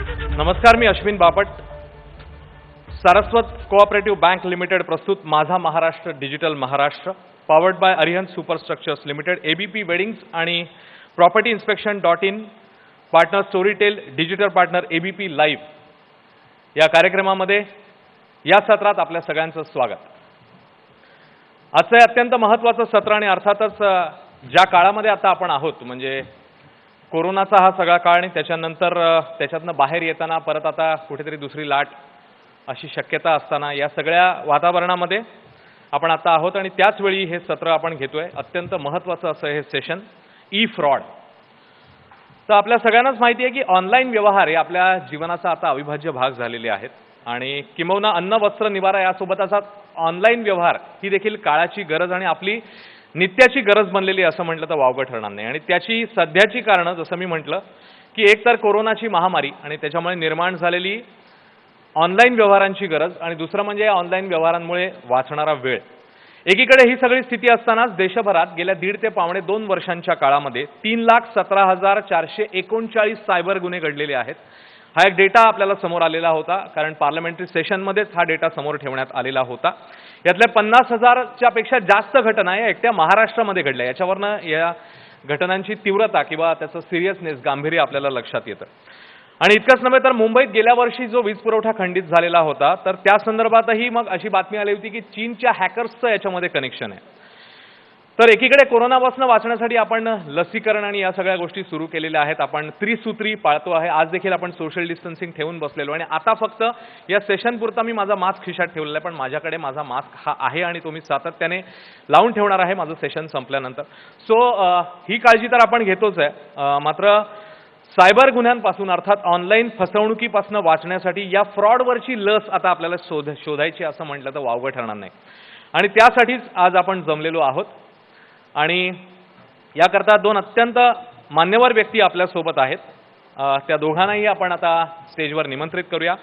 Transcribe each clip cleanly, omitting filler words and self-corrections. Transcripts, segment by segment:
नमस्कार, मी Ashwin Bapat. Saraswat cooperative bank limited प्रस्तुत माझा Maharashtra digital Maharashtra, powered by Arihant superstructures limited, ABP weddings आणि property inspection, partner Storytel, digital partner ABP live या कार्यक्रमामध्ये या सत्रात आपल्या सगळ्यांचं स्वागत. आजचं हे अत्यंत महत्त्वाचं सत्र आणि अर्थातच ज्या काळामध्ये आता आपण आहोत, म्हणजे कोरोनाचा हा सगळा काळ आणि त्याच्यानंतर त्याच्यातनं बाहेर येताना परत आता कुठेतरी दुसरी लाट अशी शक्यता असताना या सगळ्या वातावरणामध्ये आपण आता आहोत आणि त्याच वेळी हे सत्र आपण घेतोय. अत्यंत महत्त्वाचं असं हे सेशन, ई फ्रॉड. तर आपल्या सगळ्यांनाच माहिती आहे की ऑनलाईन व्यवहार हे आपल्या जीवनाचा आता अविभाज्य भाग झालेले आहेत आणि किंबहुना अन्न वस्त्र निवारा यासोबतच ऑनलाईन व्यवहार ही देखील काळाची गरज आणि आपली नित्याची गरज बनलेली असं म्हटलं तर वावगं ठरणार नाही. आणि त्याची सध्याची कारणं जसं मी म्हटलं की एक तर कोरोनाची महामारी आणि त्याच्यामुळे निर्माण झालेली ऑनलाईन व्यवहारांची गरज आणि दुसरं म्हणजे ऑनलाईन व्यवहारांमुळे वाचणारा वेळ. एकीकडे ही सगळी स्थिती असतानाच देशभरात गेल्या 1.5 ते पावणे 2 वर्षांच्या काळामध्ये 3,17,439 सायबर गुन्हे घडलेले आहेत. हा एक डेटा आपल्याला समोर आलेला होता, कारण पार्लमेंटरी सेशनमध्येच हा डेटा समोर ठेवण्यात आलेला होता. यातल्या 50,000च्या पेक्षा जास्त घटना या एकट्या महाराष्ट्रामध्ये घडल्या. याच्यावरनं या घटनांची तीव्रता किंवा त्याचं सिरियसनेस, गांभीर्य आपल्याला लक्षात येतं. आणि इतकंच नव्हे तर मुंबईत गेल्या वर्षी जो वीज पुरवठा खंडित झालेला होता, तर त्या संदर्भातही मग अशी बातमी आली होती की चीनच्या हॅकर्सचं याच्यामध्ये कनेक्शन आहे. तर एकीकडे कोरोनापासून वाचण्यासाठी आपण लसीकरण आणि या सगळ्या गोष्टी सुरू केलेल्या आहेत. आपण त्रिसूत्री पाळतो आहे. आज देखील आपण सोशल डिस्टन्सिंग ठेवून बसलेलो आणि आता फक्त या सेशन पुरता मी माझा मास्क खिशात ठेवलेला आहे, पण माझ्याकडे माझा मास्क हा आहे आणि तो मी सातत्याने लावून ठेवणार आहे माझं सेशन संपल्यानंतर. सो ही काळजी तर आपण घेतोच आहे. मात्र सायबर गुन्ह्यांपासून अर्थात ऑनलाईन फसवणुकीपासून वाचण्यासाठी या फ्रॉडवरची लस आता आपल्याला शोधायची असं म्हटलं तर वावगं ठरणार नाही. आणि त्यासाठीच आज आपण जमलेलो आहोत आणि याकरता 2 अत्यंत मान्यवर व्यक्ती आपल्यासोबत आहेत. त्या दोघांनाही आपण आता स्टेजवर निमंत्रित करूया.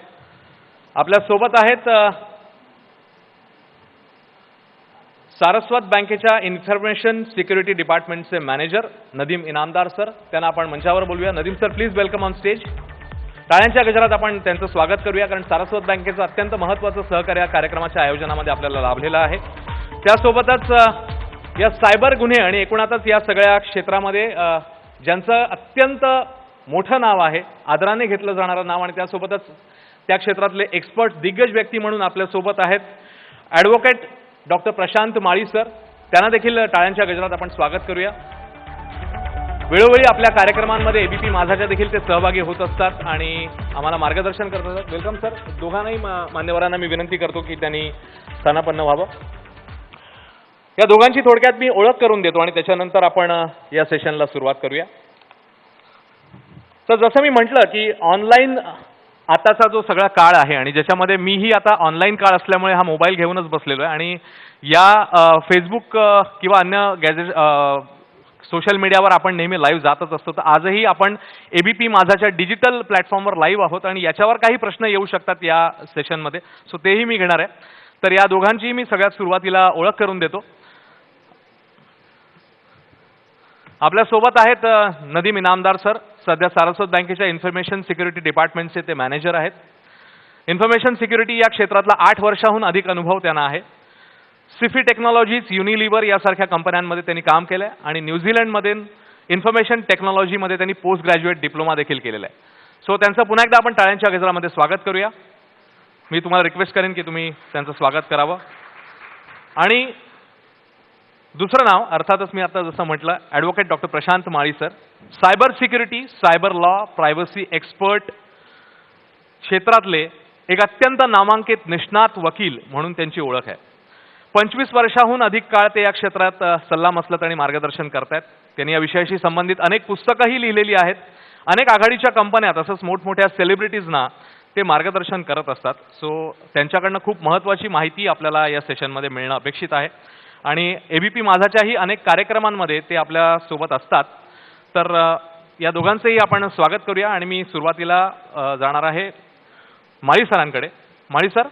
आपल्यासोबत आहेत सारस्वत बँकेच्या इन्फॉर्मेशन सिक्युरिटी डिपार्टमेंटचे मॅनेजर नदीम इनामदार सर. त्यांना आपण मंचावर बोलूया. Nadeem sir, please welcome on stage. टाळ्यांच्या गजरात आपण त्यांचं स्वागत करूया, कारण सारस्वत बँकेचं अत्यंत महत्त्वाचं सहकार्य कार्यक्रमाच्या आयोजनामध्ये आपल्याला लाभलेलं आहे. त्यासोबतच या सायबर गुन्हे आणि एकूणातच या सगळ्या क्षेत्रामध्ये ज्यांचं अत्यंत मोठं नाव आहे, आदराने घेतलं जाणारं नाव, आणि त्यासोबतच त्या क्षेत्रातले एक्सपर्ट दिग्गज व्यक्ती म्हणून आपल्यासोबत आहेत advocate doctor Prashant Mali sir. त्यांना देखील टाळ्यांच्या गजरात आपण स्वागत करूया. वेळोवेळी आपल्या कार्यक्रमांमध्ये एबीपी माझाच्या देखील ते सहभागी होत असतात आणि आम्हाला मार्गदर्शन करत असतात. Welcome sir. दोघांनाही मान्यवरांना मी विनंती करतो की त्यांनी स्थानापन्न व्हावं. या दोघांची थोडक्यात मी ओळख करून देतो आणि त्याच्यानंतर आपण या सेशनला सुरुवात करूया. तर जसं मी म्हटलं की ऑनलाईन आताचा जो सगळा काळ आहे आणि ज्याच्यामध्ये मीही आता ऑनलाईन काळ असल्यामुळे हा मोबाईल घेऊनच बसलेलो आहे आणि या फेसबुक किंवा अन्य गॅजेट सोशल मीडियावर आपण नेहमी लाईव्ह जातच असतो. तर आजही आपण एबीपी माझाच्या डिजिटल प्लॅटफॉर्मवर लाईव्ह आहोत आणि याच्यावर काही प्रश्न येऊ शकतात या सेशनमध्ये, सो तेही मी घेणार आहे. तर या दोघांची मी सगळ्यात सुरुवातीला ओळख करून देतो. आपल्यासोबत आहेत नदीम इनामदार सर. सध्या सारस्वत बँकेच्या इन्फॉर्मेशन सिक्युरिटी डिपार्टमेंटचे ते मॅनेजर आहेत. इन्फॉर्मेशन सिक्युरिटी या क्षेत्रातला 8 वर्षाहून अधिक अनुभव त्यांना आहे. सिफी टेक्नॉलॉजीज, युनिलिव्हर यासारख्या कंपन्यांमध्ये त्यांनी काम केलं आहे आणि न्यूझीलंडमध्ये इन्फॉर्मेशन टेक्नॉलॉजीमध्ये त्यांनी पोस्ट ग्रॅज्युएट डिप्लोमा देखील केलेला आहे. सो त्यांचं पुन्हा एकदा आपण टाळ्यांच्या गजरामध्ये स्वागत करूया. मी तुम्हाला रिक्वेस्ट करेन की तुम्ही त्यांचं स्वागत करावं. आणि दुसरं नाव अर्थातच मी आता जसं म्हटलं, advocate doctor Prashant Mali sir. Cyber security, cyber law, privacy expert क्षेत्रातले एक अत्यंत नामांकित निष्णात वकील म्हणून त्यांची ओळख आहे. 25 वर्षाहून अधिक काळ ते या क्षेत्रात सल्लामसलत आणि मार्गदर्शन करतायत. त्यांनी या विषयाशी संबंधित अनेक पुस्तकंही लिहिलेली आहेत. अनेक आघाडीच्या कंपन्या तसंच मोठमोठ्या सेलिब्रिटीजना ते मार्गदर्शन करत असतात. सो त्यांच्याकडनं खूप महत्त्वाची माहिती आपल्याला या सेशनमध्ये मिळणं अपेक्षित आहे आणि एबीपी माझाच्याही अनेक कार्यक्रमांमध्ये ते आपल्या सोबत असतात. तर या दोघांचंही आपण स्वागत करूया आणि मी सुरुवातीला जाणार आहे माळी सरांकडे. माळी सर,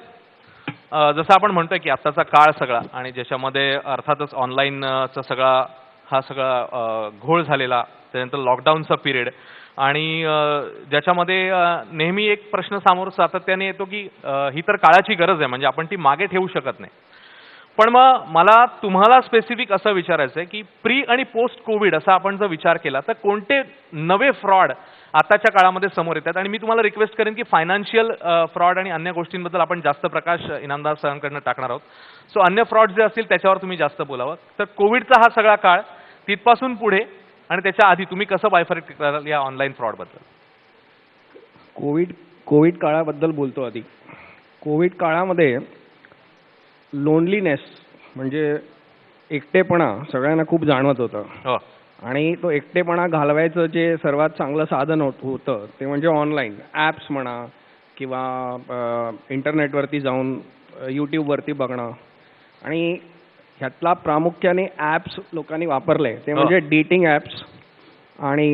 जसं आपण म्हणतोय की आत्ताचा काळ सगळा आणि ज्याच्यामध्ये अर्थातच ऑनलाईनचा सगळा घोळ झालेला, त्यानंतर लॉकडाऊनचा पिरियड आणि ज्याच्यामध्ये नेहमी एक प्रश्न समोर सातत्याने येतो की ही तर काळाची गरज आहे, म्हणजे आपण ती मागे ठेवू शकत नाही. पण मग मला तुम्हाला स्पेसिफिक असं विचारायचं आहे की प्री आणि पोस्ट कोविड असा आपण जर विचार केला तर कोणते नवे फ्रॉड आताच्या काळामध्ये समोर येतात? आणि मी तुम्हाला रिक्वेस्ट करेन की फायनान्शियल फ्रॉड आणि अन्य गोष्टींबद्दल आपण जास्त प्रकाश इनामदार सरांकडनं टाकणार आहोत. सो अन्य फ्रॉड जे असतील त्याच्यावर तुम्ही जास्त बोलावं. तर कोविडचा हा सगळा काळ, तिथपासून पुढे आणि त्याच्या आधी तुम्ही कसं बायफरेट कराल या ऑनलाईन फ्रॉडबद्दल? कोविड काळाबद्दल बोलतो आधी. कोविड काळामध्ये लोनलीनेस म्हणजे एकटेपणा सगळ्यांना खूप जाणवत होतं. हो. आणि तो एकटेपणा घालवायचं जे सर्वात चांगलं साधन होतं ते म्हणजे ऑनलाईन ॲप्स म्हणा किंवा इंटरनेटवरती जाऊन यूट्यूबवरती बघणं. आणि ह्यातला प्रामुख्याने ॲप्स लोकांनी वापरले ते म्हणजे डेटिंग ॲप्स आणि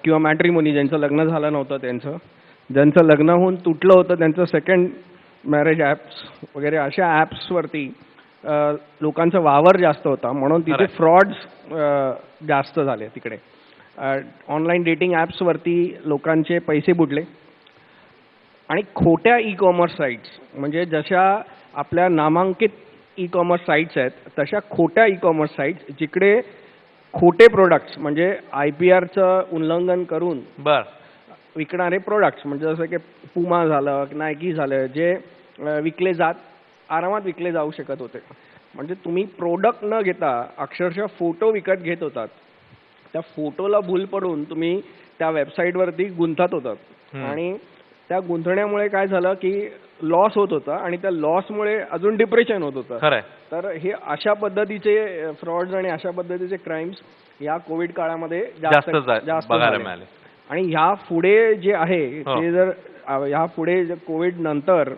किंवा मॅट्रिमोनी, ज्यांचं लग्न झालं नव्हतं ज्यांचं लग्न होऊन तुटलं होतं त्यांचं सेकंड मॅरेज ॲप्स वगैरे अशा ॲप्सवरती लोकांचा वावर जास्त होता, म्हणून तिथे फ्रॉड्स जास्त झाले. तिकडे ऑनलाईन डेटिंग ॲप्सवरती लोकांचे पैसे बुडले. आणि खोट्या ई कॉमर्स साईट्स म्हणजे जशा आपल्या नामांकित ई कॉमर्स साईट्स आहेत तशा खोट्या ई कॉमर्स साईट्स जिकडे खोटे प्रोडक्ट्स म्हणजे IPRचं उल्लंघन करून विकणारे प्रोडक्ट्स म्हणजे जसं की पुमा झालं, नायकी झालं, जे आरामात विकले जाऊ शकत होते. म्हणजे तुम्ही प्रोडक्ट न घेता अक्षरशः फोटो विकत घेत होतात. त्या फोटोला भूल पडून तुम्ही त्या वेबसाईटवरती गुंतत होतात आणि त्या गुंतण्यामुळे काय झालं की लॉस होत होता आणि त्या लॉसमुळे अजून डिप्रेशन होत होतं. तर हे अशा पद्धतीचे फ्रॉड्स आणि अशा पद्धतीचे क्राईम्स या कोविड काळामध्ये जास्त बघायला मिळाले. आणि ह्या पुढे जे आहे ते जर ह्या पुढे कोविड नंतर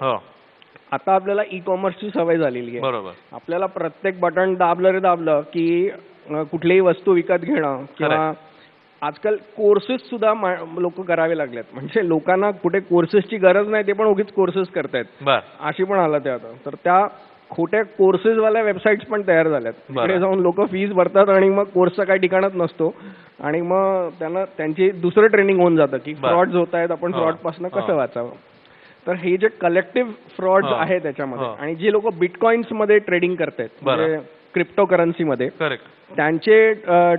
आता आपल्याला ई कॉमर्सची सवय झालेली आहे. बरोबर. आपल्याला प्रत्येक बटन दाबलं की कुठलीही वस्तू विकत घेणं किंवा आजकाल कोर्सेस सुद्धा लोक करावे लागलेत. म्हणजे लोकांना कुठे कोर्सेसची गरज नाही, ते पण उगीच कोर्सेस करतायत अशी पण हालत आहे आता. तर त्या खोट्या कोर्सेसवाल्या वेबसाईट्स पण तयार झाल्यात. तिकडे जाऊन लोक फीस भरतात आणि मग कोर्सचा काही ठिकाणच नसतो आणि मग त्यांना त्यांची दुसरं ट्रेनिंग होऊन जातं की फ्रॉड्स होत आहेत, आपण फ्रॉडपासून कसं वाचावं. तर हे जे कलेक्टिव्ह फ्रॉड आहे त्याच्यामध्ये आणि जी लोक बिटकॉइन्स मध्ये ट्रेडिंग करतायत म्हणजे क्रिप्टो करन्सीमध्ये त्यांचे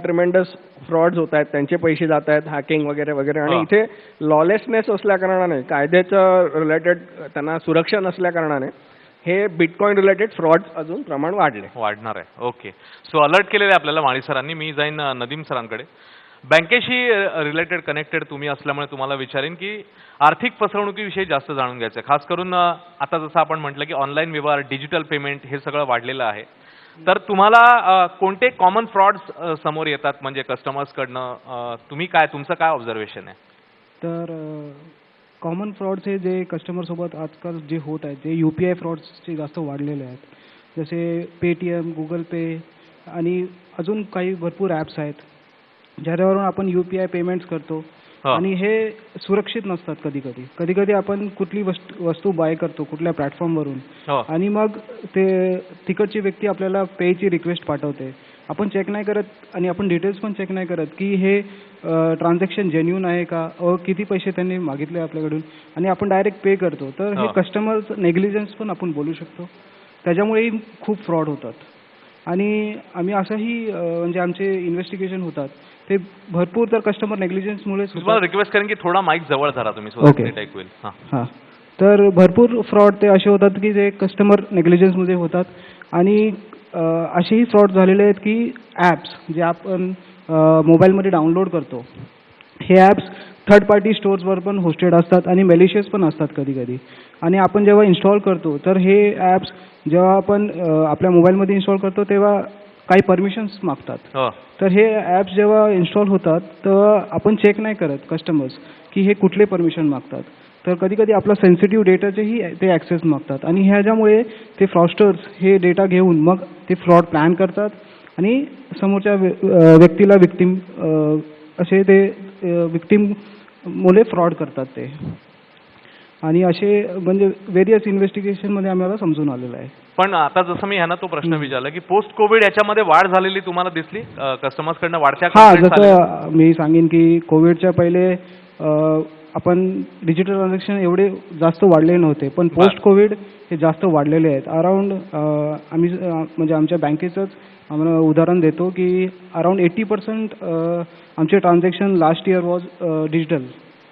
ट्रिमेंडस फ्रॉड्स होत आहेत, त्यांचे पैसे जात आहेत, हॅकिंग वगैरे वगैरे. आणि इथे लॉलेसनेस असल्या कारणाने, कायद्याचं रिलेटेड त्यांना सुरक्षा नसल्या कारणाने हे बिटकॉइन रिलेटेड फ्रॉड अजून प्रमाण वाढणार आहे. ओके. सो अलर्ट केलेले आपल्याला माळी सरांनी. मी जाईन नदीम सरांकडे. बँकेशी रिलेटेड कनेक्टेड तुम्ही असल्यामुळे तुम्हाला विचारेन की आर्थिक फसवणुकीविषयी जास्त जाणून घ्यायचं. खास करून आता जसं आपण म्हटलं की ऑनलाईन व्यवहार, डिजिटल पेमेंट हे सगळं वाढलेलं आहे. तर तुम्हाला कोणते कॉमन फ्रॉड्स समोर येतात म्हणजे कस्टमर्सकडनं? तुमचं काय ऑब्झर्वेशन आहे? तर कॉमन फ्रॉड्स हे जे कस्टमरसोबत आजकाल जे होत आहेत ते UPI फ्रॉड्सचे जास्त वाढलेले आहेत. जसे पेटीएम, गुगल पे आणि अजून काही भरपूर ॲप्स आहेत ज्याच्यावरून आपण UPI पेमेंट्स करतो आणि हे सुरक्षित नसतात. कधी आपण कुठली वस्तू बाय करतो कुठल्या प्लॅटफॉर्मवरून आणि मग ते तिकडची व्यक्ती आपल्याला पेची रिक्वेस्ट पाठवते. आपण चेक नाही करत आणि आपण डिटेल्स पण चेक नाही करत की हे ट्रान्झॅक्शन जेन्युइन आहे का, किती पैसे त्यांनी मागितले आपल्याकडून, आणि आपण डायरेक्ट पे करतो. तर हे कस्टमर नेग्लिजन्स पण आपण बोलू शकतो. त्याच्यामुळेही खूप फ्रॉड होतात. आणि आम्ही असंही म्हणजे आमचे इन्व्हेस्टिगेशन होतात ते भरपूर तर कस्टमर नेग्लिजन्समुळे. तुम्हाला रिक्वेस्ट करेन की थोडा माईक जवळ धरा तुम्ही. तर भरपूर फ्रॉड ते असे होतात की जे कस्टमर नेग्लिजन्समध्ये होतात. आणि असेही फ्रॉड झालेले आहेत की ॲप्स जे आपण मोबाईलमध्ये डाउनलोड करतो हे ॲप्स थर्ड पार्टी स्टोर्सवर पण होस्टेड असतात आणि मॅलिशियस पण असतात कधी. आणि आपण जेव्हा इन्स्टॉल करतो तर हे ॲप्स जेव्हा आपण आपल्या मोबाईलमध्ये इन्स्टॉल करतो तेव्हा काही परमिशन्स मागतात. तर हे ॲप्स जेव्हा इन्स्टॉल होतात तर आपण चेक नाही करत कस्टमर्स की हे कुठले परमिशन मागतात. तर कधी आपला सेन्सिटिव्ह डेटाचेही ते ॲक्सेस मागतात आणि ह्याच्यामुळे ते फ्रॉडस्टर्स हे डेटा घेऊन मग ते फ्रॉड प्लॅन करतात आणि समोरच्या व्यक्तीला विक्टिम असे ते विक्टिम मुळे फ्रॉड करतात ते. आणि असे म्हणजे व्हेरियस इन्व्हेस्टिगेशनमध्ये आम्हाला समजून आलेलं आहे. पण आता जसं मी ह्यांना तो प्रश्न विचारला की पोस्ट कोविड याच्यामध्ये वाढ झालेली तुम्हाला दिसली कस्टमर्सकडनं वाढत्या? जसं मी सांगेन की कोविडच्या पहिले आपण डिजिटल ट्रान्झॅक्शन एवढे जास्त वाढलेले नव्हते, पण बरं. पोस्ट कोविड हे जास्त वाढलेले आहेत. अराउंड आम्ही म्हणजे आमच्या बँकेचंच आम्हाला उदाहरण देतो की अराउंड 80% आमचे transaction last year was digital.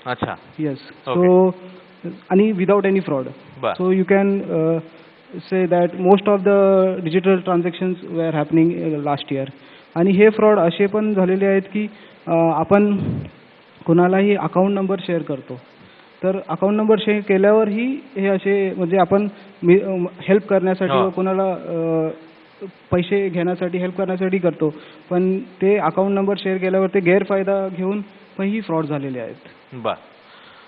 अच्छा. येस. Okay. सो आणि विदाउट एनी फ्रॉड. बरं. So you can say that most of the digital transactions were happening last year. आणि हे फ्रॉड असे पण झालेले आहेत की आपण कोणालाही अकाउंट नंबर शेअर करतो, तर अकाउंट नंबर शेअर केल्यावरही हे असे म्हणजे आपण हेल्प करण्यासाठी हो. व कोणाला पैसे घेण्यासाठी हेल्प करण्यासाठी करतो, पण ते अकाउंट नंबर शेअर केल्यावर ते गैरफायदा घेऊन पण ही फ्रॉड झालेले आहेत. बर.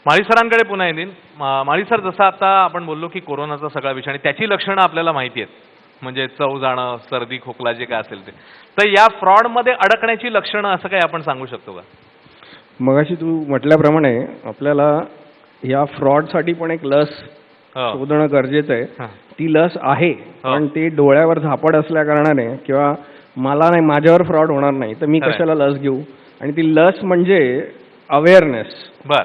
माळी सरांकडे पुन्हा येतील. माळी सर, जसं आता आपण बोललो की कोरोनाचा सगळा विषय आणि त्याची लक्षणं आपल्याला माहिती आहेत, म्हणजे चव जाणं, सर्दी, खोकला जे काय असेल ते, तर या फ्रॉडमध्ये अडकण्याची लक्षणं असं काही आपण सांगू शकतो का? मगाशी तू म्हटल्याप्रमाणे आपल्याला या फ्रॉडसाठी पण एक लस हो. शोधणं गरजेचं आहे. हां. ती लस आहे, पण ती डोळ्यावर झापड असल्या कारणाने किंवा मला नाही, माझ्यावर फ्रॉड होणार नाही तर मी खरंय. कशाला लस घेऊ. आणि ती लस म्हणजे अवेअरनेस. बर.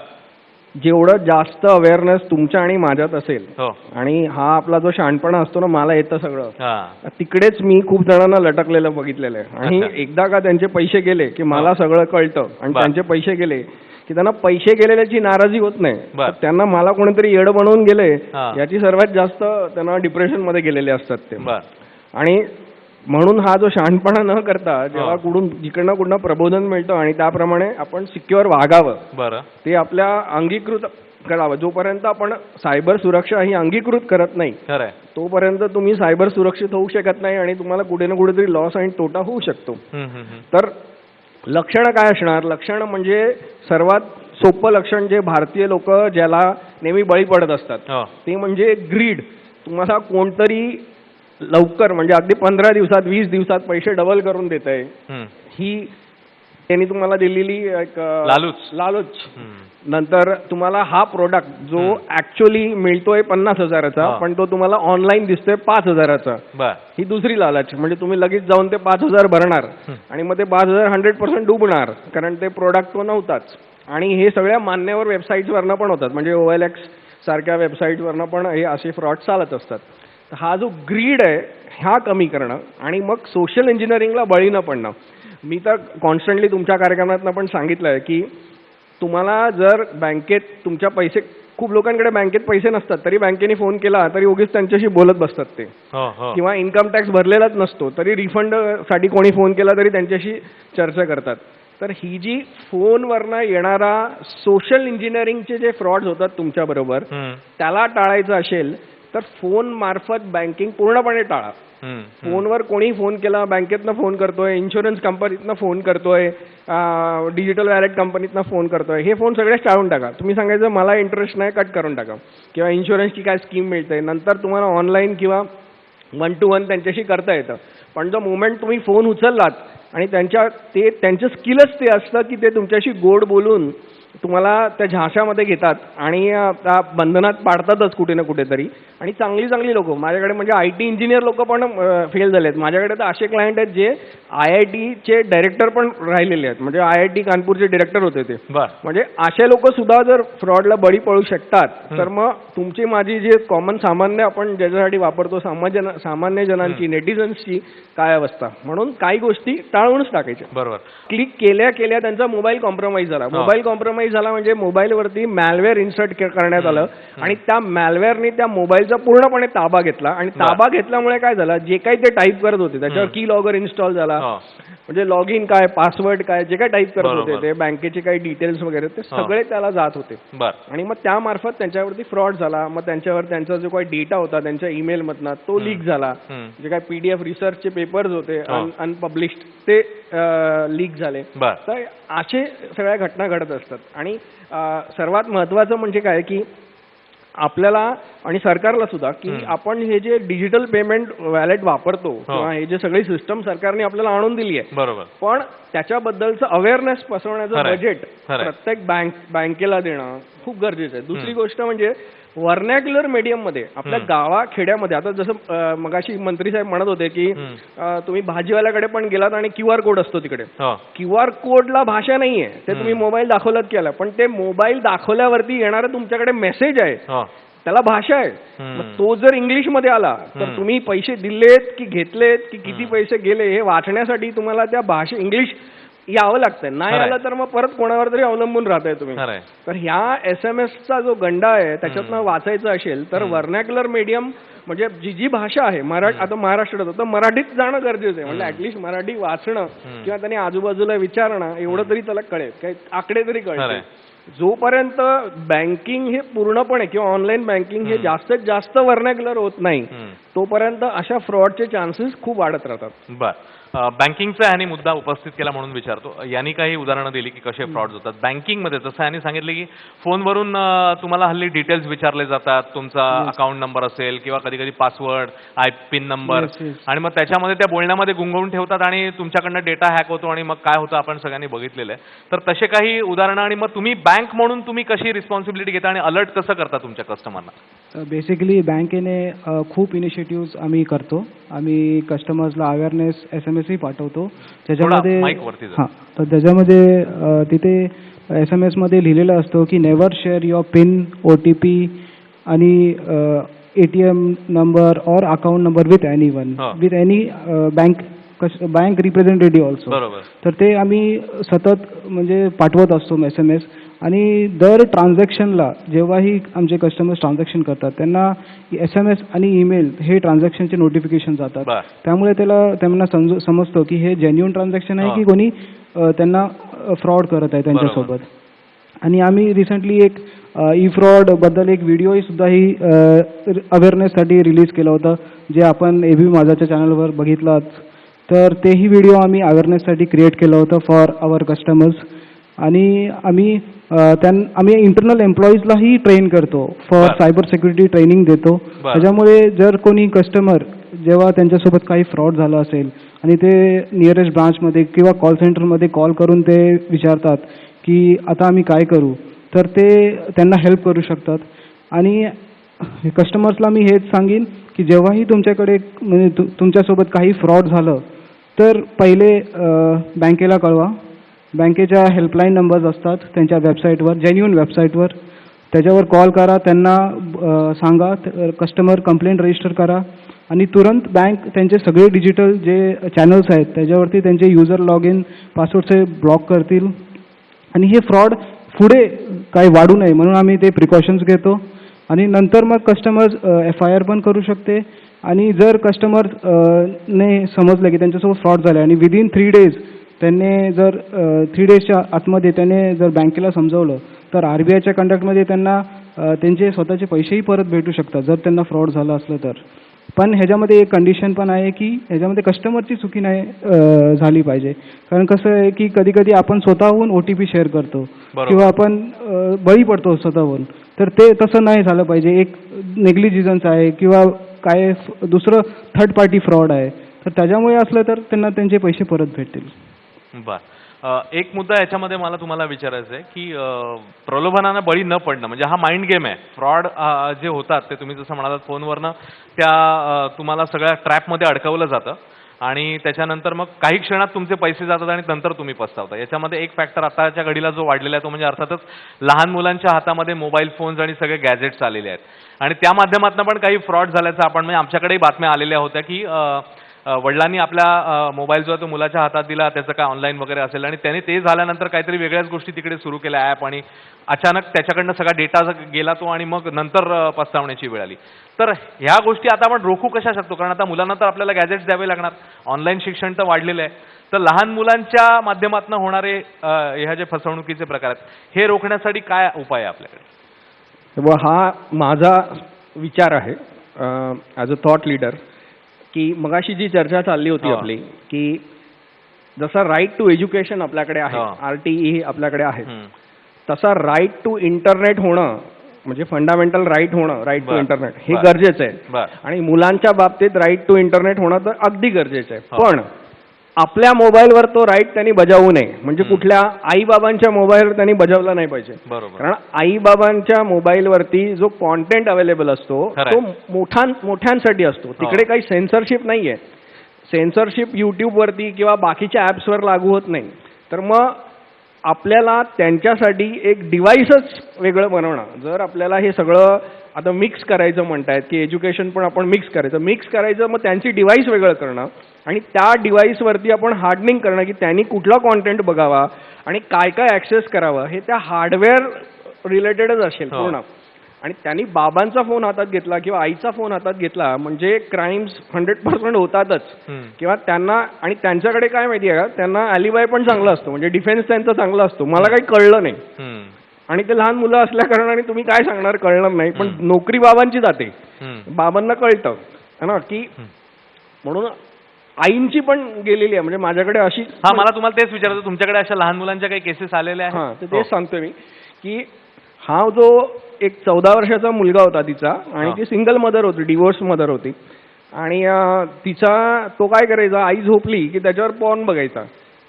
जेवढं जास्त अवेअरनेस तुमच्या आणि माझ्यात असेल, हो. आणि हा आपला जो शहाणपणा असतो ना, मला येतं सगळं, हां. तिकडेच मी खूप जणांना लटकलेलं बघितलेलं आहे. आणि अच्छा. एकदा का त्यांचे पैसे गेले की मला सगळं कळतं, आणि बर. त्यांचे पैसे गेले की त्यांना पैसे गेलेल्याची नाराजी होत नाही, बर. तर त्यांना मला कोणीतरी येडं बनवून गेले हां. याची सर्वात जास्त त्यांना डिप्रेशन मध्ये गेलेले असतात ते. बर. आणि म्हणून हा जो शहाणपणा न करता जेव्हा जिकडनं कुठनं प्रबोधन मिळतं आणि त्याप्रमाणे आपण सिक्युअर वागावं, बरं. ते आपल्या अंगीकृत करावं. जोपर्यंत आपण सायबर सुरक्षा ही अंगीकृत करत नाही खरंय. तोपर्यंत तुम्ही सायबर सुरक्षित होऊ शकत नाही आणि तुम्हाला कुठे ना कुठेतरी लॉस आणि तोटा होऊ शकतो. तर लक्षणं काय असणार? लक्षणं म्हणजे सर्वात सोपं लक्षण जे भारतीय लोक ज्याला नेहमी बळी पडत असतात, हो. ते म्हणजे ग्रीड. तुम्हाला कोणतरी लवकर म्हणजे अगदी 15 दिवसात 20 दिवसात पैसे डबल करून देत आहे, ही त्यांनी तुम्हाला दिलेली एक लालूच. नंतर तुम्हाला हा प्रोडक्ट जो ऍक्च्युअली मिळतोय 50,000चा, पण तो तुम्हाला ऑनलाईन दिसतोय 5,000चा, ही दुसरी लालच. म्हणजे तुम्ही लगेच जाऊन ते 5,000 भरणार आणि मग ते 5,000 100% डुबणार, कारण ते प्रोडक्ट तो नव्हताच. आणि हे सगळ्या मान्यवर वेबसाईट्सवरनं पण होतात, म्हणजे OLX सारख्या वेबसाईटवरनं पण हे असे फ्रॉड चालत असतात. तर हा जो ग्रीड आहे हा कमी करणं आणि मग सोशल इंजिनिअरिंगला बळी न पडणं. मी तर कॉन्स्टंटली तुमच्या कार्यक्रमातनं पण सांगितलं आहे की तुम्हाला जर बँकेत तुमच्या पैसे, खूप लोकांकडे बँकेत पैसे नसतात तरी बँकेने फोन केला तरी उगीच त्यांच्याशी बोलत बसतात ते, किंवा इन्कम टॅक्स भरलेलाच नसतो तरी रिफंडसाठी कोणी फोन केला तरी त्यांच्याशी चर्चा करतात. तर ही जी फोनवरनं येणारा सोशल इंजिनिअरिंगचे जे फ्रॉड्स होतात तुमच्याबरोबर, त्याला टाळायचं असेल तर फोन मार्फत बँकिंग पूर्णपणे टाळा. फोनवर कोणी फोन केला, बँकेतनं फोन करतोय, इन्शुरन्स कंपनीतनं फोन करतोय, डिजिटल वॅलेट कंपनीतनं फोन करतोय, हे फोन सगळेच टाळून टाका. तुम्ही सांगायचं मला इंटरेस्ट नाही, कट करून टाका. किंवा इन्शुरन्सची काय स्कीम मिळते, नंतर तुम्हाला ऑनलाईन किंवा 1 to 1 त्यांच्याशी करता येतं. पण जो मोमेंट तुम्ही फोन उचललात आणि त्यांचं स्किलच ते असतं की ते तुमच्याशी गोड बोलून तुम्हाला त्या झाशामध्ये घेतात आणि त्या बंधनात पाडतातच कुठे ना कुठेतरी. आणि चांगली लोक माझ्याकडे, म्हणजे IT इंजिनियर लोक पण फेल झाले आहेत माझ्याकडे. तर असे क्लायंट आहेत जे IITचे डायरेक्टर पण राहिलेले आहेत, म्हणजे IIT कानपूरचे डायरेक्टर होते ते. म्हणजे असे लोक सुद्धा जर फ्रॉडला बळी पडू शकतात, तर मग तुमची माझी जे कॉमन सामान्य आपण ज्याच्यासाठी वापरतो सामान्य जनांची, नेटिझन्सची काय अवस्था. म्हणून काही गोष्टी टाळूनच टाकायच्या. बरोबर. क्लिक केल्या त्यांचा मोबाईल कॉम्प्रोमाइज झाला. मोबाईल कॉम्प्रोमाइज झाला म्हणजे मोबाईलवरती मॅलवेअर इन्सर्ट करण्यात आलं आणि त्या मॅलवेअरने त्या मोबाईलचा पूर्णपणे ताबा घेतला. आणि ताबा घेतल्यामुळे काय झालं, जे काही ते टाईप करत होते त्याच्यावर की लॉगर इन्स्टॉल झाला, म्हणजे लॉग इन काय, पासवर्ड काय, जे काय टाईप करत होते ते बँकेचे काही डिटेल्स वगैरे ते सगळे त्याला जात होते. आणि मग त्यामार्फत त्यांच्यावरती फ्रॉड झाला. मग त्यांच्यावर त्यांचा जो काही डेटा होता त्यांच्या ईमेल मधला तो लीक झाला. जे काही PDF रिसर्चचे पेपर्स होते अनपब्लिश्ड ते लीक झाले. तर असे सगळ्या घटना घडत असतात. आणि सर्वात महत्त्वाचं म्हणजे काय की आपल्याला आणि सरकारला सुद्धा की आपण हे जे डिजिटल पेमेंट वॅलेट वापरतो किंवा हे जे सगळी सिस्टम सरकारने आपल्याला आणून दिली आहे, बरोबर. पण त्याच्याबद्दलचं अवेअरनेस पसरवण्याचं खरंय. बजेट खरंय. प्रत्येक बँकेला देणं खूप गरजेचं आहे. दुसरी गोष्ट म्हणजे व्हर्नॅक्युलर मीडियम मध्ये आपल्या गावा खेड्यामध्ये, आता जसं मगाशी मंत्री साहेब म्हणत होते की तुम्ही भाजीवाल्याकडे पण गेलात आणि QR कोड असतो तिकडे. हो. QR कोडला भाषा नाहीये, ते तुम्ही मोबाईल दाखवलात केला, पण ते मोबाईल दाखवल्यावरती येणारा तुमच्याकडे मेसेज आहे, हो. त्याला भाषा आहे. मग तो जर इंग्लिश मध्ये आला तर तुम्ही पैसे दिलेत की घेतलेत की किती पैसे गेले हे वाचण्यासाठी तुम्हाला त्या भाषा इंग्लिश यावं लागतंय. नाही खरंय. आलं तर मग परत कोणावर तरी अवलंबून राहताय तुम्ही. खरंय. तर ह्या SMS चा जो गंडा आहे त्याच्यातनं वाचायचं असेल तर व्हर्नॅक्युलर मीडियम म्हणजे जी भाषा आहे, आता महाराष्ट्रात होतं मराठीत जाणं गरजेचं आहे. म्हणजे ऍटलिस्ट मराठी वाचणं किंवा त्यांनी आजूबाजूला विचारणं एवढं तरी त्याला कळेल, काही आकडे तरी कळतील. जोपर्यंत बँकिंग हे पूर्णपणे किंवा ऑनलाईन बँकिंग हे जास्तीत जास्त व्हर्नॅक्युलर होत नाही तोपर्यंत अशा फ्रॉडचे चान्सेस खूप वाढत राहतात. बर. बँकिंगचा ह्यानी मुद्दा उपस्थित केला म्हणून विचारतो. यांनी काही उदाहरणं दिली की कसे फ्रॉड होतात बँकिंगमध्ये. जसं यांनी सांगितले की फोनवरून तुम्हाला हल्ली डिटेल्स विचारले जातात, तुमचा अकाउंट नंबर असेल किंवा कधी कधी पासवर्ड, पिन नंबर, आणि मग त्याच्यामध्ये त्या बोलण्यामध्ये गुंगवून ठेवतात आणि तुमच्याकडनं डेटा हॅक होतो आणि मग काय होतं आपण सगळ्यांनी बघितलेलं आहे. तर तसे काही उदाहरणं, आणि मग तुम्ही बँक म्हणून तुम्ही कशी रिस्पॉन्सिबिलिटी घेता आणि अलर्ट कसं करता तुमच्या कस्टमरना? बेसिकली बँकेने खूप इनिशिएटिव्ह आम्ही करतो. आम्ही कस्टमर्सला अवेअरनेस SMS पाठवतो त्याच्यामध्ये. हां, तर त्याच्यामध्ये तिथे SMS मध्ये लिहिलेलं असतो की never share your pin, OTP आणि ATM नंबर और account number with anyone, with any bank representative also. बरोबर. तर ते आम्ही सतत म्हणजे पाठवत असतो SMS. आणि दर ट्रान्झॅक्शनला जेव्हाही आमचे कस्टमर्स ट्रान्झॅक्शन करतात त्यांना SMS आणि ईमेल हे ट्रान्झॅक्शनचे नोटिफिकेशन जातात. त्यामुळे त्यांना समजतं की हे जेन्युइन ट्रान्झॅक्शन आहे की कोणी त्यांना फ्रॉड करत आहे त्यांच्यासोबत. आणि आम्ही रिसेंटली एक ई-फ्रॉड बद्दल एक व्हिडिओ सुद्धा ही अवेअरनेससाठी रिलीज केलं होतं, जे आपण ABP माझाच्या चॅनलवर बघितलात. तर तेही व्हिडिओ आम्ही अवेअरनेससाठी क्रिएट केलं होतं फॉर आवर कस्टमर्स. आणि आम्ही इंटरनल एम्प्लॉईजलाही ट्रेन करतो, फॉर सायबर सिक्युरिटी ट्रेनिंग देतो. त्याच्यामुळे जर कोणी कस्टमर जेव्हा त्यांच्यासोबत काही फ्रॉड झाला असेल आणि ते नियरेस्ट ब्रांचमध्ये किंवा कॉल सेंटरमध्ये कॉल करून ते विचारतात की आता आम्ही काय करू, तर ते त्यांना हेल्प करू शकतात. आणि कस्टमर्सला मी हेच सांगेन की जेव्हाही तुमच्याकडे म्हणजे तुमच्यासोबत काही फ्रॉड झालं तर पहिले बँकेला कळवा. बँकेच्या हेल्पलाईन नंबर्स असतात त्यांच्या वेबसाईटवर, जेन्युइन वेबसाईटवर, त्याच्यावर कॉल करा, त्यांना सांगा, कस्टमर कंप्लेंट रजिस्टर करा आणि तुरंत बँक त्यांचे सगळे डिजिटल जे चॅनल्स आहेत त्याच्यावरती त्यांचे युजर लॉग इन पासवर्डचे ब्लॉक करतील. आणि हे फ्रॉड पुढे काही वाढू नये म्हणून आम्ही ते प्रिकॉशन्स घेतो. आणि नंतर मग कस्टमर FIR पण करू शकते. आणि जर कस्टमर ने समजलं की त्यांच्यासोबत फ्रॉड झाला आणि विदिन 3 days त्यांनी जर 3 daysच्या आतमध्ये त्याने जर बँकेला समजवलं तर RBIच्या कंडक्टमध्ये त्यांना त्यांचे स्वतःचे पैसेही परत भेटू शकतात जर त्यांना फ्रॉड झाला असलं तर. पण ह्याच्यामध्ये एक कंडिशन पण आहे की ह्याच्यामध्ये कस्टमरची चुकी नाही झाली पाहिजे. कारण कसं आहे की कधी कधी आपण स्वतःहून OTP शेअर करतो किंवा आपण बळी पडतो स्वतःहून. तर ते तसं नाही झालं पाहिजे. एक नेग्लिजिजन्स आहे किंवा काय दुसरं थर्ड पार्टी फ्रॉड आहे, तर त्याच्यामुळे असलं तर त्यांना त्यांचे पैसे परत भेटतील. बर. एक मुद्दा याच्यामध्ये मला तुम्हाला विचारायचं आहे की प्रलोभनानं बळी न पडणं म्हणजे हा माइंड गेम आहे. फ्रॉड जे होतात ते तुम्ही जसं म्हणालात फोनवरनं त्या तुम्हाला सगळ्या ट्रॅपमध्ये अडकवलं जातं आणि त्याच्यानंतर मग काही क्षणात तुमचे पैसे जातात आणि नंतर तुम्ही पस्तावता. याच्यामध्ये एक फॅक्टर आताच्या घडीला जो वाढलेला आहे तो म्हणजे अर्थातच लहान मुलांच्या हातामध्ये मोबाईल फोन्स आणि सगळे गॅजेट्स आलेले आहेत आणि त्या माध्यमातून पण काही फ्रॉड झाल्याचं आपण म्हणजे आमच्याकडेही बातम्या आलेल्या होत्या की वडिलांनी आपल्या मोबाईल जो आहे तो मुलाच्या हातात दिला, त्याचं काय ऑनलाईन वगैरे असेल आणि त्याने ते झाल्यानंतर काहीतरी वेगळ्याच गोष्टी तिकडे सुरू केल्या ॲप आणि अचानक त्याच्याकडनं सगळा डेटा गेला तो आणि मग नंतर पस्तावण्याची वेळ आली. तर ह्या गोष्टी आता आपण रोखू कशा शकतो? कारण आता मुलांना तर आपल्याला गॅजेट्स द्यावे लागणार, ऑनलाईन शिक्षण तर वाढलेलं आहे. तर लहान मुलांच्या माध्यमातून होणारे ह्या जे फसवणुकीचे प्रकार आहेत हे रोखण्यासाठी काय उपाय आहे आपल्याकडे? हा माझा विचार आहे ॲज अ थॉट लीडर की मगाशी जी चर्चा चालली होती आपली की जसा राईट टू एज्युकेशन आपल्याकडे आहे, RTE आपल्याकडे आहे, तसा राईट टू इंटरनेट होणं म्हणजे फंडामेंटल राईट होणं, राईट टू बरं. इंटरनेट हे बरं. गरजेचं आहे. बरं. आणि मुलांच्या बाबतीत राईट टू इंटरनेट होणं तर अगदी गरजेचं आहे. हो. पण आपल्या मोबाईलवर तो राईट त्यांनी बजावू नये. म्हणजे कुठल्या आईबाबांच्या मोबाईलवर त्यांनी बजावला नाही पाहिजे. बरोबर. कारण आईबाबांच्या मोबाईलवरती जो कॉन्टेंट अवेलेबल असतो खरंय. तो मोठ्यांसाठी असतो. तिकडे काही सेन्सरशिप नाहीये. सेन्सरशिप युट्यूबवरती किंवा बाकीच्या ॲप्सवर लागू होत नाही. तर मग आपल्याला त्यांच्यासाठी एक डिव्हाइसच वेगळं बनवणं. जर आपल्याला हे सगळं आता मिक्स करायचं म्हणतायत की एज्युकेशन पण आपण मिक्स करायचं मग त्यांची डिव्हाइस वेगळं करणं आणि त्या डिव्हाइसवरती आपण हार्डनिंग करणं की त्यांनी कुठला कॉन्टेंट बघावा आणि काय काय ॲक्सेस करावं हे त्या हार्डवेअर रिलेटेडच असेल हो. पूर्ण. आणि त्यांनी बाबांचा फोन हातात घेतला किंवा आईचा फोन हातात घेतला म्हणजे क्राईम्स 100% होतातच. किंवा त्यांना आणि त्यांच्याकडे काय माहिती आहे का, त्यांना अलिबाय पण चांगला असतो. म्हणजे डिफेन्स त्यांचा चांगला असतो. मला काही कळलं नाही आणि ते लहान मुलं असल्या कारणाने तुम्ही काय सांगणार कळणार नाही. पण नोकरी बाबांची जाते. बाबांना कळतं है ना की म्हणून आईंची पण गेलेली आहे. म्हणजे माझ्याकडे अशी मला तुम्हाला तेच विचारायचं, तुमच्याकडे अशा लहान मुलांच्या काही केसेस आलेल्या आहेत? हां, तर तेच सांगतोय मी की हा जो एक 14 वर्षाचा मुलगा होता तिचा आणि ती सिंगल मदर होती, डिवोर्स मदर होती आणि तो काय करायचा, आई झोपली की त्याच्यावर पॉर्न बघायचा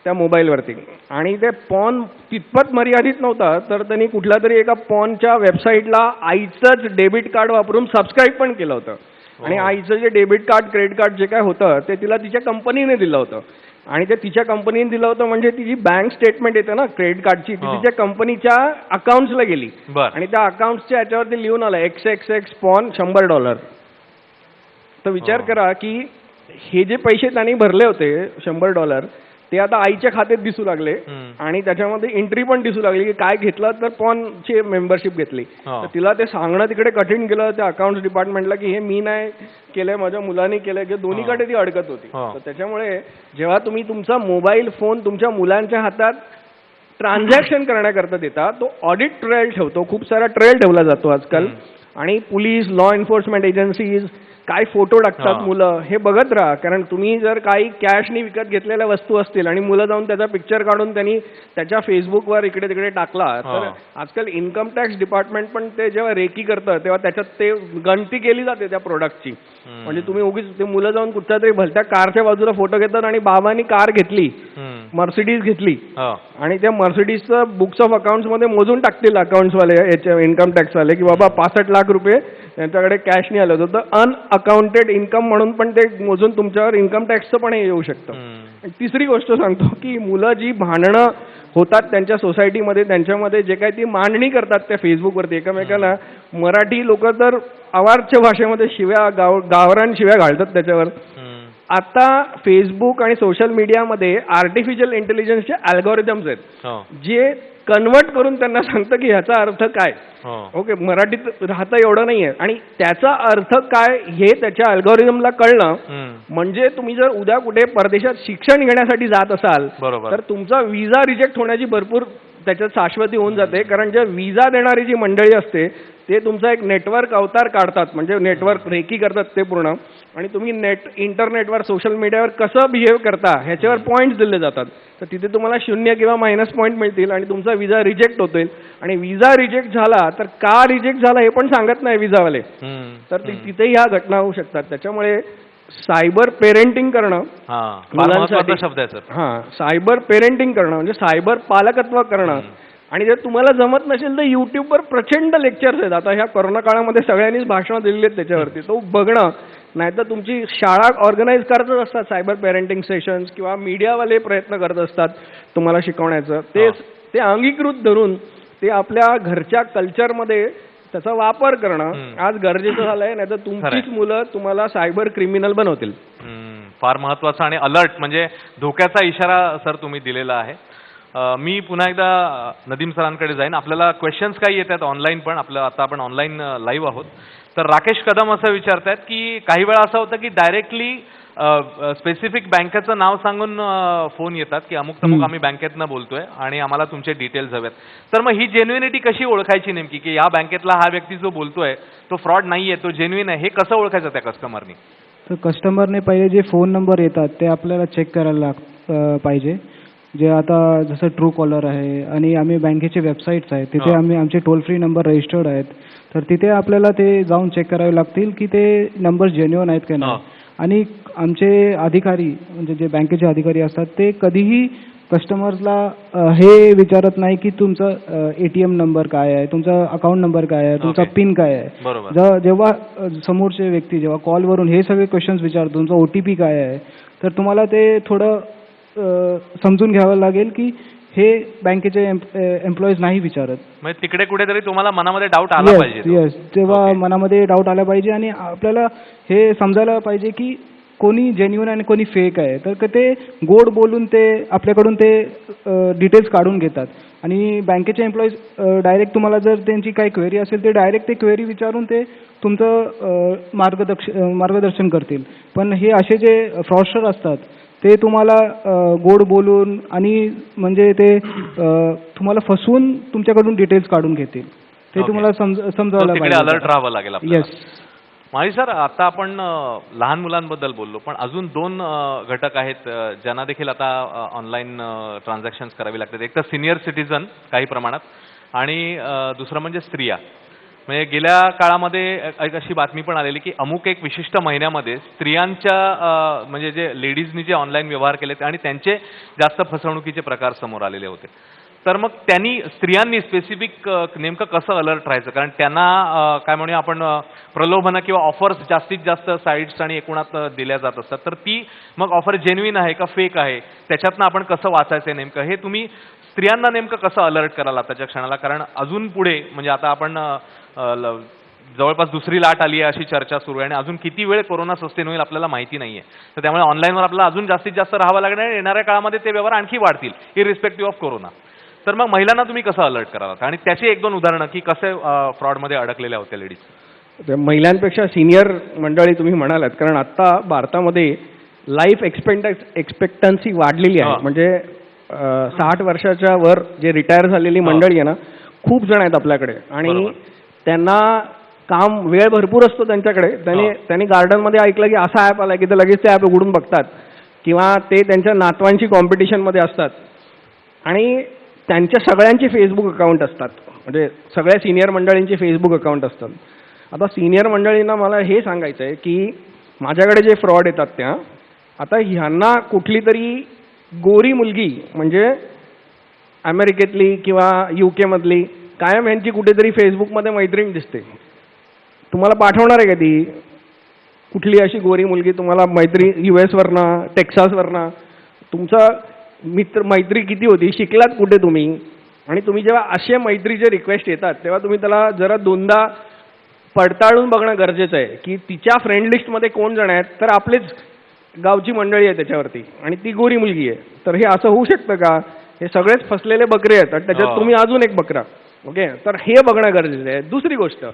त्या मोबाईलवरती. आणि ते पॉर्न तितपत मर्यादित नव्हता तर त्यांनी कुठल्या तरी एका पॉर्नच्या वेबसाईटला आईचंच डेबिट कार्ड वापरून सबस्क्राईब पण केलं होतं. आणि आईचं जे डेबिट कार्ड क्रेडिट कार्ड जे काय होतं ते तिला तिच्या कंपनीने दिलं होतं. आणि ते तिच्या कंपनीने दिलं होतं म्हणजे तिची बँक स्टेटमेंट येते ना क्रेडिट कार्डची, ती तिच्या कंपनीच्या अकाउंट्सला गेली. आणि त्या अकाउंट्सच्या याच्यावरती लिहून आलं XXX पॉन $100. तर विचार करा की हे जे पैसे त्यांनी भरले होते $100 ते आता आईच्या खात्यात दिसू लागले आणि त्याच्यामध्ये एंट्री पण दिसू लागली की काय घेतलं तर पॉनची मेंबरशिप घेतली. तर तिला ते सांगणं तिकडे कठीण गेलं त्या अकाउंट्स डिपार्टमेंटला की हे मी नाही केलंय, माझ्या मुलांनी केलंय, की दोन्हीकडे ती अडकत होती. तर त्याच्यामुळे जेव्हा तुम्ही तुमचा मोबाईल फोन तुमच्या मुलांच्या हातात ट्रान्झॅक्शन करण्याकरता देता तो ऑडिट ट्रेल ठेवतो. खूप सारा ट्रेल ठेवला जातो आजकाल आणि पोलीस लॉ एन्फोर्समेंट एजन्सीज काय फोटो टाकतात मुलं हे बघत राहा. कारण तुम्ही जर काही कॅशनी विकत घेतलेल्या वस्तू असतील आणि मुलं जाऊन त्याचा पिक्चर काढून त्यांनी त्याच्या फेसबुकवर इकडे तिकडे टाकला तर आजकाल इन्कम टॅक्स डिपार्टमेंट पण ते जेव्हा रेकी करतं तेव्हा त्याच्यात ते गणती केली जाते त्या प्रोडक्टची. म्हणजे तुम्ही उगीच ते मुलं जाऊन कुठच्या तरी भलत्या कारच्या बाजूला फोटो घेतात आणि बाबांनी कार घेतली, मर्सिडीज घेतली आणि त्या मर्सिडीजचं बुक्स ऑफ अकाउंट्स मध्ये मोजून टाकतील अकाउंट्सवाले याचे इन्कम टॅक्सवाले की बाबा 65 लाख रुपये त्यांच्याकडे कॅश नाही आलं होतं. तर अनअकाउंटेड इन्कम म्हणून पण ते मोजून तुमच्यावर इन्कम टॅक्सचं पण हे येऊ शकतं. तिसरी गोष्ट सांगतो की मुलं जी भांडणं होतात त्यांच्या सोसायटीमध्ये त्यांच्यामध्ये जे काही ती मांडणी करतात त्या फेसबुकवरती एकमेकांना, मराठी लोक तर अवाच्य भाषेमध्ये शिव्या गावरान शिव्या घालतात त्याच्यावर. आता फेसबुक आणि सोशल मीडियामध्ये आर्टिफिशियल इंटेलिजन्सचे अल्गोरिदम्स आहेत जे कन्वर्ट करून त्यांना सांगतं की ह्याचा अर्थ काय. ओके, मराठीत राहता एवढं नाहीये आणि त्याचा अर्थ काय हे त्याच्या अल्गोरिदमला कळणं म्हणजे तुम्ही जर उद्या कुठे परदेशात शिक्षण घेण्यासाठी जात असाल तर तुमचा विजा रिजेक्ट होण्याची भरपूर त्याच्यात शाश्वती होऊन जाते. कारण जे विजा देणारी जी मंडळी असते ते तुमचा एक नेटवर्क अवतार काढतात, म्हणजे नेटवर्क रेकी करतात ते पूर्ण. आणि तुम्ही इंटरनेटवर सोशल मीडियावर कसं बिहेव करता ह्याच्यावर पॉईंट्स दिले जातात. तर तिथे तुम्हाला 0 किंवा मायनस पॉईंट मिळतील आणि तुमचा विजा रिजेक्ट होतील. आणि विजा रिजेक्ट झाला तर का रिजेक्ट झाला हे पण सांगत नाही विजावाले. तर तिथेही ह्या घटना होऊ शकतात. त्याच्यामुळे सायबर पेरेंटिंग करणं शब्द आहे सर. सायबर पेरेंटिंग करणं म्हणजे सायबर पालकत्व करणं. आणि जर तुम्हाला जमत नसेल तर युट्यूबवर प्रचंड लेक्चर्स आहेत. आता ह्या कोरोना काळामध्ये सगळ्यांनीच भाषणं दिलेली आहेत त्याच्यावरती, तो बघणं. नाहीतर तुमची शाळा ऑर्गनाईज करतच असतात सायबर पेरेंटिंग सेशन्स किंवा मीडियावाले प्रयत्न करत असतात तुम्हाला शिकवण्याचं. ते अंगीकृत धरून ते आपल्या घरच्या कल्चरमध्ये त्याचा वापर करणं आज गरजेचं झालंय. नाहीतर तुमचीच मुलं तुम्हाला सायबर क्रिमिनल बनवतील. फार महत्वाचा आणि अलर्ट म्हणजे धोक्याचा इशारा सर तुम्ही दिलेला आहे. मी पुन्हा एकदा नदीम सरांकडे जाईन. आपल्याला क्वेश्चन्स काही येतात ऑनलाईन पण, आता आपण ऑनलाईन लाईव्ह आहोत. तर राकेश कदम असं विचारतायत की काही वेळा असं होतं की डायरेक्टली स्पेसिफिक बँकेचं नाव सांगून फोन येतात की अमुक तमुक आम्ही बँकेतनं बोलतोय आणि आम्हाला तुमचे डिटेल्स हवेत. तर मग ही जेन्युइनिटी कशी ओळखायची नेमकी की या बँकेतला हा व्यक्ती जो बोलतोय तो फ्रॉड नाहीये, तो जेन्युइन आहे, हे कसं ओळखायचं त्या कस्टमरनी? तर कस्टमरने पहिले जे फोन नंबर येतात ते आपल्याला चेक करायला पाहिजे. जे आता जसं ट्रू कॉलर आहे आणि आम्ही बँकेचे वेबसाईट्स आहेत तिथे आम्ही आमचे टोल फ्री नंबर रजिस्टर्ड आहेत, तर तिथे आपल्याला ते जाऊन चेक करावे लागतील की ते नंबर जेन्युइन आहेत की नाही. आणि आमचे अधिकारी म्हणजे जे बँकेचे अधिकारी असतात ते कधीही कस्टमर्सला हे विचारत नाही की तुमचं ATM नंबर काय आहे, तुमचा अकाउंट नंबर काय आहे, तुमचा पिन काय आहे. बरोबर. जेव्हा समोरचे व्यक्ती जेव्हा कॉलवरून हे सगळे क्वेश्चन्स विचारतो, तुमचा OTP काय आहे, तर तुम्हाला ते थोडं समजून घ्यावं लागेल की हे बँकेचे एम्प्लॉईज नाही विचारत. म्हणजे तिकडे कुठेतरी तुम्हाला मनामध्ये डाऊट आला पाहिजे. येस, तेव्हा मनामध्ये डाऊट आला पाहिजे आणि आपल्याला हे समजायला पाहिजे की कोणी जेन्युइन आणि कोणी फेक आहे. तर ते गोड बोलून ते आपल्याकडून ते डिटेल्स काढून घेतात आणि बँकेचे एम्प्लॉईज डायरेक्ट तुम्हाला जर त्यांची काही क्वेरी असेल ते डायरेक्ट ते क्वेरी विचारून ते तुमचं मार्गदर्शन करतील. पण हे असे जे फ्रॉडस्टर असतात ते तुम्हाला गोड बोलून आणि म्हणजे ते तुम्हाला फसवून तुमच्याकडून डिटेल्स काढून घेतील. ते तुम्हाला समजावलं तिकडे पाहिजे. अलर्ट राहावं लागेल आपल्याला. येस. माळी सर, आता आपण लहान मुलांबद्दल बोललो, पण अजून 2 घटक आहेत ज्यांना देखील आता ऑनलाईन ट्रान्झॅक्शन्स करावी लागतात. एक तर सिनियर सिटीजन काही प्रमाणात आणि दुसरं म्हणजे स्त्रिया. म्हणजे गेल्या काळामध्ये एक अशी बातमी पण आलेली की अमुक एक विशिष्ट महिन्यामध्ये स्त्रियांच्या म्हणजे जे लेडीजनी जे ऑनलाईन व्यवहार केलेत आणि त्यांचे जास्त फसवणुकीचे प्रकार समोर आलेले होते. तर मग स्त्रियांनी स्पेसिफिक नेमकं कसं अलर्ट राहायचं, कारण त्यांना काय म्हणूया आपण प्रलोभनं किंवा ऑफर्स जास्तीत जास्त साईट्स आणि एकूणात दिल्या जात असतात. तर ती मग ऑफर जेन्युइन आहे का फेक आहे, त्याच्यातनं आपण कसं वाचायचं नेमकं, हे तुम्ही स्त्रियांना नेमकं कसं अलर्ट कराल आताच्या क्षणाला. कारण अजून पुढे म्हणजे आता आपण जवळपास दुसरी लाट आली आहे अशी चर्चा सुरू आहे आणि अजून किती वेळ कोरोना सस्टेन होईल आपल्याला माहिती नाहीये. तर त्यामुळे ऑनलाईनवर आपल्याला अजून जास्तीत जास्त राहावं लागणार आहे. येणाऱ्या काळामध्ये ते व्यवहार आणखी वाढतील इरिस्पेक्टिव्ह ऑफ कोरोना. तर मग महिलांना तुम्ही कसं अलर्ट कराल आणि त्याची 1-2 उदाहरणं की कसे फ्रॉडमध्ये अडकलेल्या होत्या लेडीज. महिलांपेक्षा सिनियर मंडळी तुम्ही म्हणालात, कारण आता भारतामध्ये लाईफ एक्सपेक्टन्सी वाढलेली आहे. म्हणजे 60 वर्षाच्या वर जे रिटायर झालेली मंडळी आहे ना, खूप जण आहेत आपल्याकडे आणि त्यांना काम वेळ भरपूर असतो त्यांच्याकडे. त्यांनी गार्डनमध्ये ऐकलं की असा ॲप आला की ते लगेच ते ॲप उघडून बघतात किंवा ते त्यांच्या नातवांची कॉम्पिटिशनमध्ये असतात आणि त्यांच्या सगळ्यांची फेसबुक अकाउंट असतात. म्हणजे सगळ्या सिनियर मंडळींची फेसबुक अकाउंट असतात. आता सिनियर मंडळींना मला हे सांगायचं आहे की माझ्याकडे जे फ्रॉड येतात त्या, आता ह्यांना कुठली तरी गोरी मुलगी म्हणजे अमेरिकेतली किंवा UK मधली कायम यांची कुठेतरी फेसबुकमध्ये मैत्रीण दिसते. तुम्हाला पाठवणार आहे का ती कुठली अशी गोरी मुलगी तुम्हाला मैत्री US वरनं टेक्सासवरनं. तुमचा मैत्री किती होती, शिकलात कुठे तुम्ही, आणि तुम्ही जेव्हा असे मैत्रीचे रिक्वेस्ट येतात तेव्हा तुम्ही त्याला जरा 2दा पडताळून बघणं गरजेचं आहे की तिच्या फ्रेंड लिस्टमध्ये कोण जण आहेत. तर आपलेच गावची मंडळी आहे त्याच्यावरती आणि ती गोरी मुलगी आहे. तर हे असं होऊ शकतं का. हे सगळेच फसलेले बकरे आहेत आणि त्याच्यात तुम्ही अजून एक बकरा. ओके, तर हे बघणं गरजेचं आहे. दुसरी गोष्ट,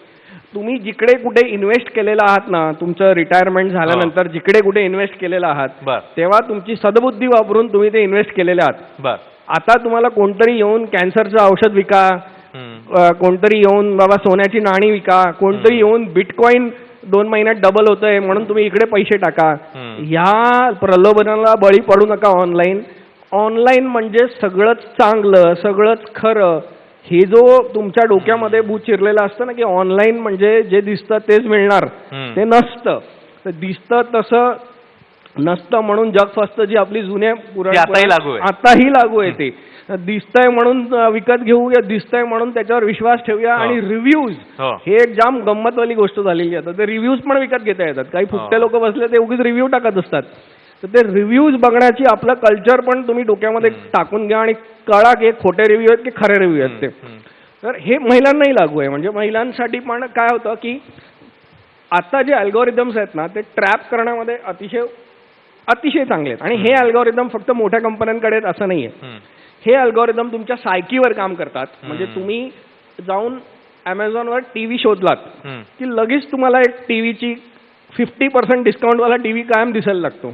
तुम्ही जिकडे कुठे इन्व्हेस्ट केलेला आहात ना, तुमचं रिटायरमेंट झाल्यानंतर जिकडे कुठे इन्व्हेस्ट केलेला आहात तेव्हा तुमची सद्बुद्धी वापरून तुम्ही ते इन्व्हेस्ट केलेले आहात. आता तुम्हाला कोणतरी येऊन कॅन्सरचं औषध विका, कोणतरी येऊन बाबा सोन्याची नाणी विका, कोणतरी येऊन बिटकॉइन 2 महिन्यात डबल होतंय म्हणून तुम्ही इकडे पैसे टाका. ह्या प्रलोभनाला बळी पडू नका. ऑनलाईन म्हणजे सगळंच चांगलं, सगळंच खरं, हे जो तुमच्या डोक्यामध्ये भूत चिरलेलं असतं ना की ऑनलाईन म्हणजे जे दिसतं तेच मिळणार, ते नसतं. तर दिसतं तसं नसतं म्हणून जग फसतं, जी आपली जुन्या आताही लागू आहे. ते दिसतंय म्हणून विकत घेऊया, दिसतंय म्हणून त्याच्यावर विश्वास ठेवूया. आणि रिव्ह्यूज हे एक जाम गंमतवाली गोष्ट झालेली आहे. ते रिव्ह्यूज पण विकत घेता येतात. काही फुकटे लोक बसले ते उगीच रिव्ह्यू टाकत असतात. तर ते रिव्ह्यूज बघण्याची आपलं कल्चर पण तुम्ही डोक्यामध्ये टाकून घ्या आणि कळा की खोटे रिव्ह्यू आहेत की खरे रिव्ह्यू आहेत ते. तर हे महिलांनाही लागू आहे. म्हणजे महिलांसाठी पण काय होतं की आता जे अल्गोरिदम्स आहेत ना, ते ट्रॅप करण्यामध्ये अतिशय चांगले आहेत. आणि हे अल्गोरिदम फक्त मोठ्या कंपन्यांकडे आहेत असं नाही आहे. हे अल्गोरिदम तुमच्या सायकीवर काम करतात. म्हणजे तुम्ही जाऊन Amazonवर TV शोधलात की लगेच तुम्हाला एक टीव्हीची 50% डिस्काउंटवाला टीव्ही कायम दिसायला लागतो.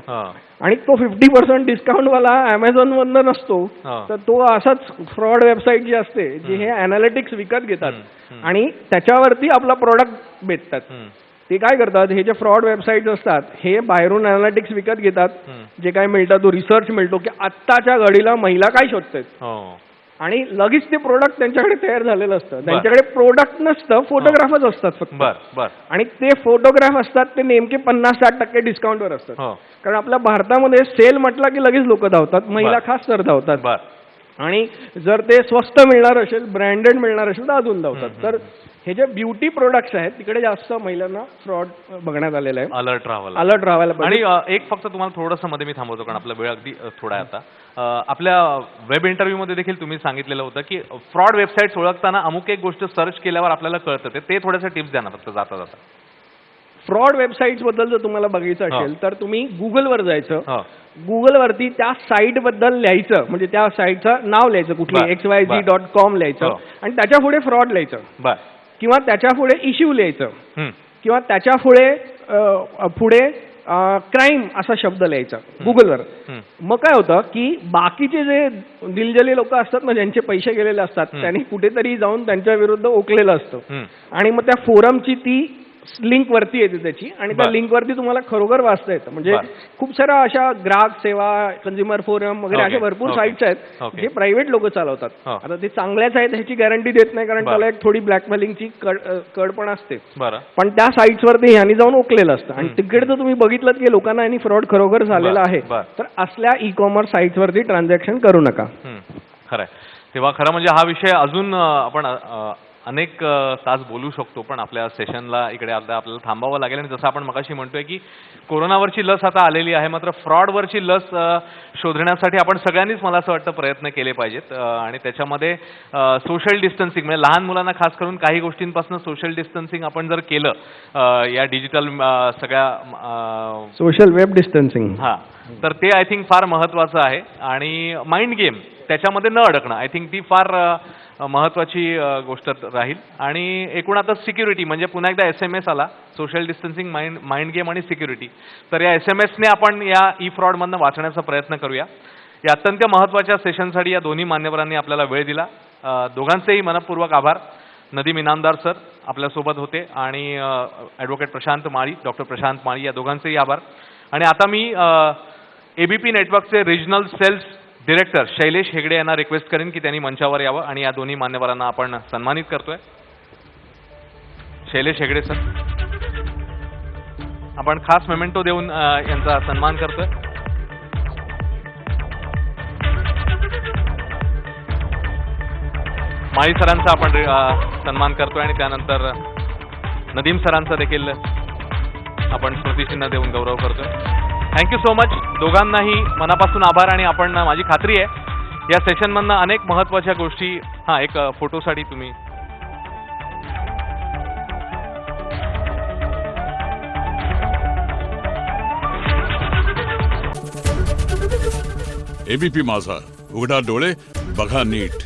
आणि तो 50% डिस्काउंटवाला Amazonवरनं नसतो, तर तो असाच फ्रॉड वेबसाईट जी असते जी हे अनालिटिक्स विकत घेतात आणि त्याच्यावरती आपला प्रोडक्ट बेचतात. ते काय करतात, हे जे फ्रॉड वेबसाईट्स असतात हे बाहेरून अनालिटिक्स विकत घेतात, जे काय मिळतं तो रिसर्च मिळतो की आत्ताच्या घडीला महिला काय शोधतात हो आणि लगेच ते प्रोडक्ट त्यांच्याकडे तयार झालेलं असतं. त्यांच्याकडे प्रोडक्ट नसतं, फोटोग्राफच असतात फक्त. बर बर आणि ते फोटोग्राफ असतात ते नेमके 50-60% डिस्काउंटवर असतात. हो कारण आपल्या भारतामध्ये सेल म्हटला की लगेच लोक धावतात, महिला बर. खास तर धावतात. बर आणि जर ते स्वस्त मिळणार असेल, ब्रँडेड मिळणार असेल तर अजून धावतात. तर हे जे ब्युटी प्रोडक्ट्स आहेत तिकडे जास्त महिलांना फ्रॉड बघण्यात आलेलं आहे. अलर्ट राहावं अलर्ट राहायला पाहिजे. आणि एक फक्त तुम्हाला थोडंसं मध्ये मी थांबवतो कारण आपला वेळ अगदी थोडा आहे आता. आपल्या वेब इंटरव्ह्यू मध्ये देखील तुम्ही सांगितलेलं होतं की फ्रॉड वेबसाईट्स ओळखताना अमुक एक गोष्ट सर्च केल्यावर आपल्याला कळतं. ते थोडंसं टिप्स द्या ना फक्त जाता जाता. फ्रॉड वेबसाईट्स बद्दल जर तुम्हाला बघायचं असेल तर तुम्ही गुगलवर जायचं. हो गुगलवरती त्या साईट बद्दल लिहायचं, म्हणजे त्या साईटचं नाव लिहायचं, कुठली बर, xyz.com लिहायचं हो. आणि त्याच्या पुढे फ्रॉड लिहायचं बर किंवा त्याच्या पुढे इश्यू लिहायचं हम्म. किंवा त्याच्या पुढे क्राईम असा शब्द लिहायचा गुगलवर. हम्म. मग काय होतं की बाकीचे जे दिलजली लोक असतात ना, ज्यांचे पैसे गेलेले असतात, त्यांनी कुठेतरी जाऊन त्यांच्या विरुद्ध ओकलेलं असतं हम्म. आणि मग त्या फोरमची ती लिंक वरती येते त्याची आणि त्या बर. लिंक वरती तुम्हाला खरोखर वाचता येतं. म्हणजे बर. खूप साऱ्या अशा ग्राहक सेवा, कंझ्युमर फोरम वगैरे ओके, अशा भरपूर ओके, साईट्स आहेत ओके. जे प्रायव्हेट लोक चालवतात. हो. आता ते चांगल्याच आहेत ह्याची गॅरंटी देत नाही, कारण बर. त्याला एक थोडी ब्लॅकमेलिंगची कड पण असते. बरं पण त्या साईट्स वरती ह्यांनी जाऊन ओकलेलं असतं आणि तिकडे जर तुम्ही बघितलं की लोकांना यांनी फ्रॉड खरोखर झालेला बर, आहे, बर. तर असल्या ई कॉमर्स साईट्स वरती ट्रान्झॅक्शन करू नका. खरंय. तेव्हा खरं म्हणजे हा विषय अजून आपण अनेक तास बोलू शकतो, पण आपल्या सेशनला इकडे आपल्याला थांबावं लागेल. आणि जसं आपण मगाशी म्हणतोय की कोरोनावरची लस आता आलेली आहे, मात्र फ्रॉडवरची लस शोधण्यासाठी आपण सगळ्यांनीच मला असं वाटतं प्रयत्न केले पाहिजेत. आणि त्याच्यामध्ये सोशल डिस्टन्सिंग, म्हणजे लहान मुलांना खास करून काही गोष्टींपासून सोशल डिस्टन्सिंग आपण जर केलं या डिजिटल सगळ्या सोशल वेब डिस्टन्सिंग, हां, तर ते आय थिंक फार महत्त्वाचं आहे. आणि माइंड गेम त्याच्यामध्ये न अडकणं आय थिंक ती फार महत्त्वाची गोष्ट राहील. आणि एकूण आता सिक्युरिटी, म्हणजे पुन्हा एकदा SMS आला, सोशल डिस्टन्सिंग, माइंड गेम आणि सिक्युरिटी. तर या SMSने आपण या ई फ्रॉडमधनं वाचण्याचा प्रयत्न करूया. या अत्यंत महत्त्वाच्या सेशनसाठी या दोन्ही मान्यवरांनी आपल्याला वेळ दिला. दोघांचेही मनपूर्वक आभार. नदीम इनामदार सर आपल्यासोबत होते आणि ॲडव्होकेट प्रशांत माळी, डॉक्टर प्रशांत माळी, या दोघांचेही आभार. आणि आता मी ABP नेटवर्कचे regional sales director Shailesh Hegde यांना रिक्वेस्ट करेन की त्यांनी मंचावर यावं आणि या दोन्ही मान्यवरांना आपण सन्मानित करतोय. शैलेश हेगडे सर, आपण खास मेमेंटो देऊन यांचा सन्मान करतोय. माळी सरांचा आपण सन्मान करतोय आणि त्यानंतर नदीम सरांचा देखील आपण स्मृतिचिन्ह देऊन गौरव करतोय. थँक्यू सो मच दोघांनाही मनापासून आभार. आणि आपण माझी खात्री आहे या सेशनमधनं अनेक महत्त्वाच्या गोष्टी, हां एक फोटोसाठी तुम्ही ABP माझा, उघडा डोळे बघा नीट.